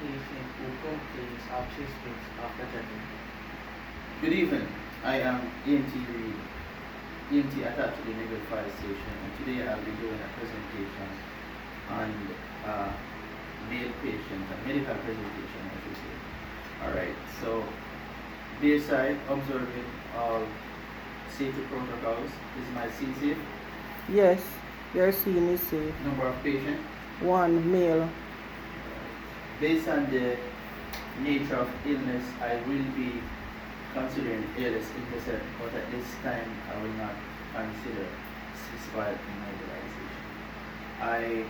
patient who complains of chest pains after checking. Good evening. I am ENT Reed, ENT attached to the Naval Fire Station, and today I'll be doing a presentation on male patient, a medical presentation, I should say. Alright, so bedside observing all safety protocols. Is my scene safe? Yes, your scene is safe. Number of patients. 1 male. Based on the nature of illness, I will be considering ALS intercept, but at this time I will not consider ceasefire immobilization. I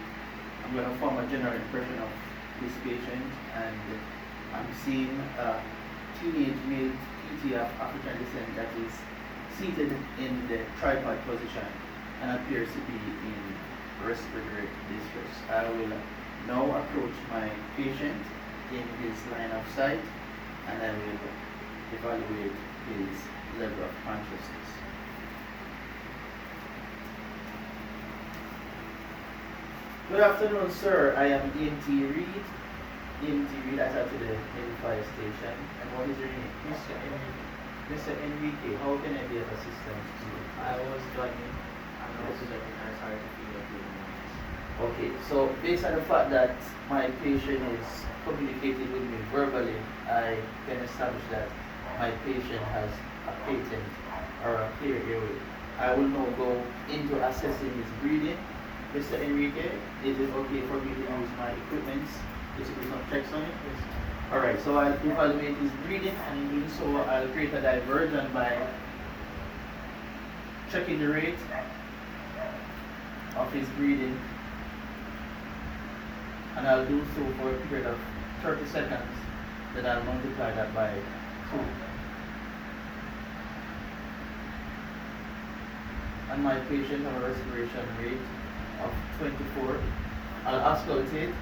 am going to form a general impression of this patient, and I'm seeing a teenage male PT of African descent that is seated in the tripod position and appears to be in respiratory distress. I will now approach my patient in his line of sight, and I will evaluate his level of consciousness. Good afternoon, sir. I am ENT Reed. ENT Reed, attached to the Naval Fire Station. And what is your name? Mr. Enrique, Mr. Enrique, how can I be of assistance to you? I was jogging and also jogging and I started to feel a feeling noise. Okay, so based on the fact that my patient is communicating with me verbally, I can establish that my patient has a patent or a clear airway. I will now go into assessing his breathing. Mr. Enrique, is it okay for me to use my equipment to do some checks on it? Yes. Alright, so I'll evaluate his breathing, and in doing so I'll create a diversion by checking the rate of his breathing, and I'll do so for a period of 30 seconds. Then I'll multiply that by 2. And my patient have a respiration rate of 24. I'll auscultate.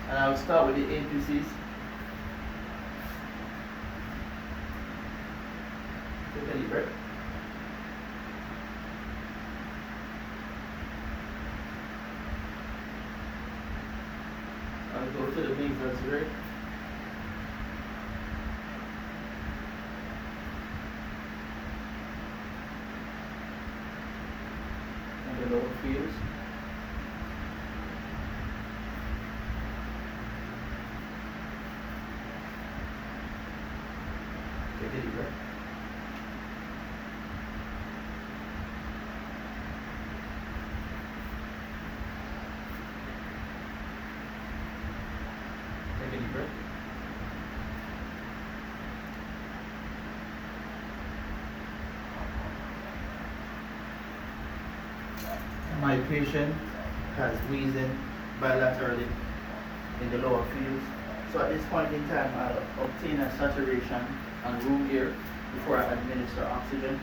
And I'll start with the APCs. Take a deep breath. I'll go to the nasal rate. And the lower fields. Take a deep breath. Take a deep breath. My patient has wheezing bilaterally in the lower fields. So at this point in time, I'll obtain a saturation and room air before I administer oxygen.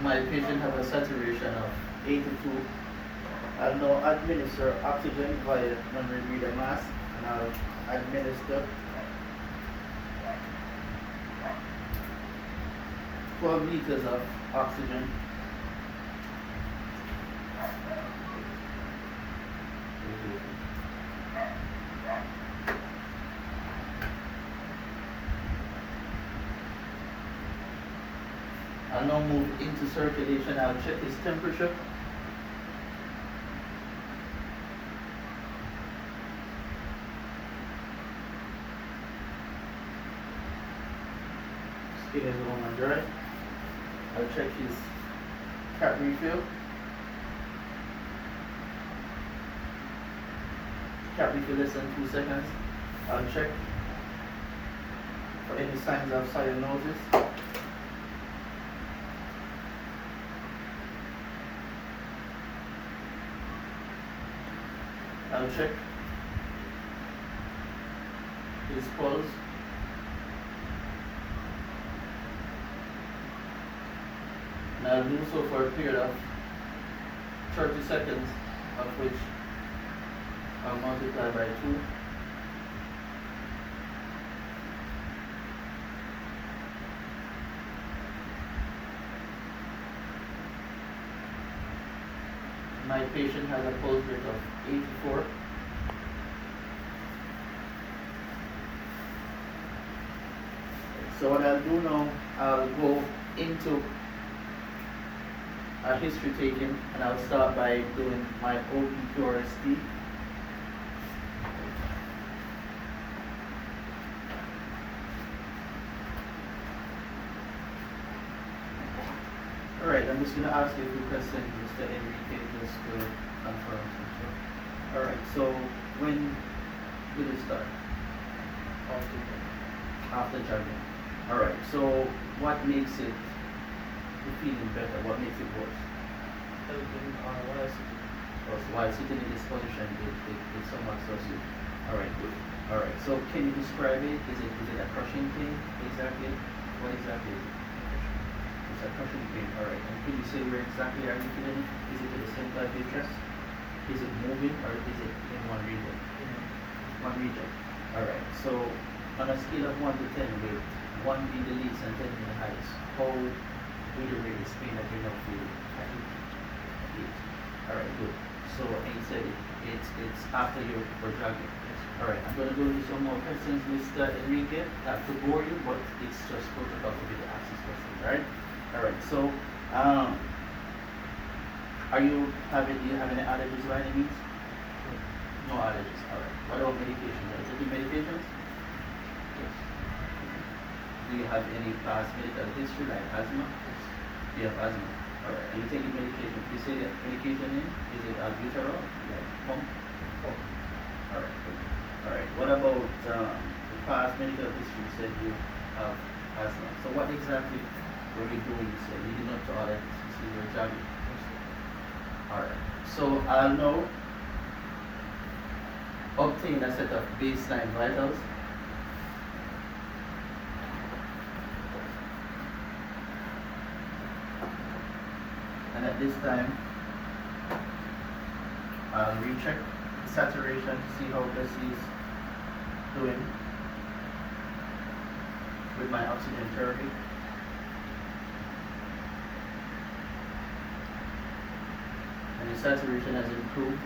My patient has a saturation of 82. I'll now administer oxygen via non-rebreather mask, and I'll administer 12 liters of oxygen. I'll now move into circulation. I'll check his temperature. Skin is warm and dry. I'll check his cap refill. Cap refill less than 2 seconds. I'll check for any signs of cyanosis. I'll check his pulse. I'll do so for a period of 30 seconds, of which I'll multiply by 2. My patient has a pulse rate of 84. So what I'll do now, I'll go into a history taking, and I'll start by doing my OPQRST. Alright, I'm just going to ask you a few questions, Mr. Enrique, just to confirm. Alright, so when will it start? After jogging. Alright, so what makes it feeling better? What makes it worse? While sitting. Oh, so while sitting in this position, it somewhat starts you. Alright, good. Alright, so can you describe it? Is it a crushing pain? Exactly? What exactly is it? It's a crushing pain. Alright, and can you say where exactly are you feeling it? Is it in the center of your chest? Is it moving, or is it in one region? One region. Alright, so on a scale of 1 to 10, with 1 being the least and 10 being the highest, how will you rate this pain that you're not feeling? 8. Alright, good. So, and you said it's after you were jogging. Alright, I'm going to go into some more questions, Mr. Enrique. Not to bore you, but it's just protocol to be the access questions, alright? Alright, so, do you have any allergies by any means? No allergies, alright. What about medications? Are you taking medications? Yes. Do you have any past medical history like asthma? Yes. You have asthma. Alright. Are you taking medication? You say that medication in? Is it albuterol? Like pump? Oh. Alright, good. Alright. What about the past medical history? You said you have asthma. So what exactly were you doing? You said leading up to all that, you said you were jogging. Alright. So I'll now obtain a set of baseline vitals. And at this time, I'll recheck the saturation to see how Bessie is doing with my oxygen therapy. And the saturation has improved.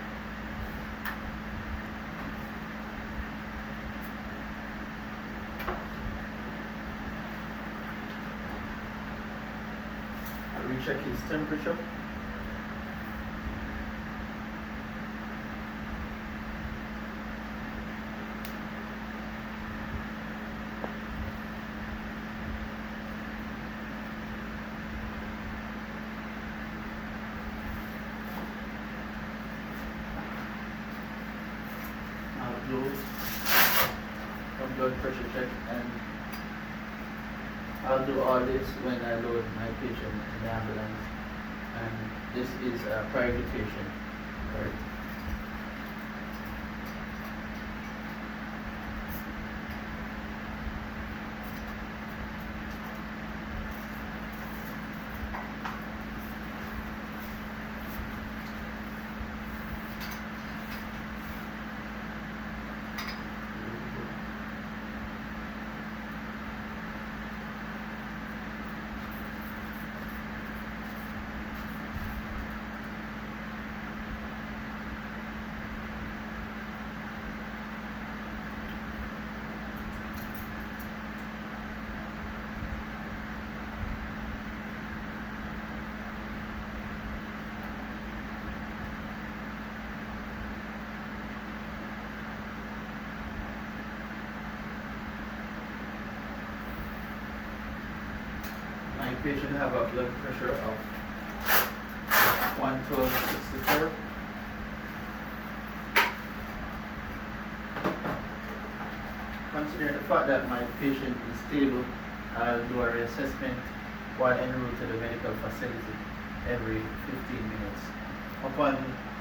I'll recheck his temperature. I'll do a blood pressure check, and I'll do all this when I load my patient in the ambulance. And this is a private patient, right? My patient have a blood pressure of 112/64. Considering the fact that my patient is stable, I'll do a reassessment while en route to the medical facility every 15 minutes. Upon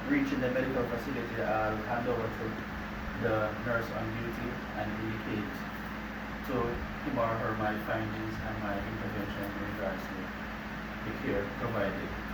reaching the medical facility, I'll hand over to the nurse on duty and indicate to him or her my findings and my intervention in regards to the care provided.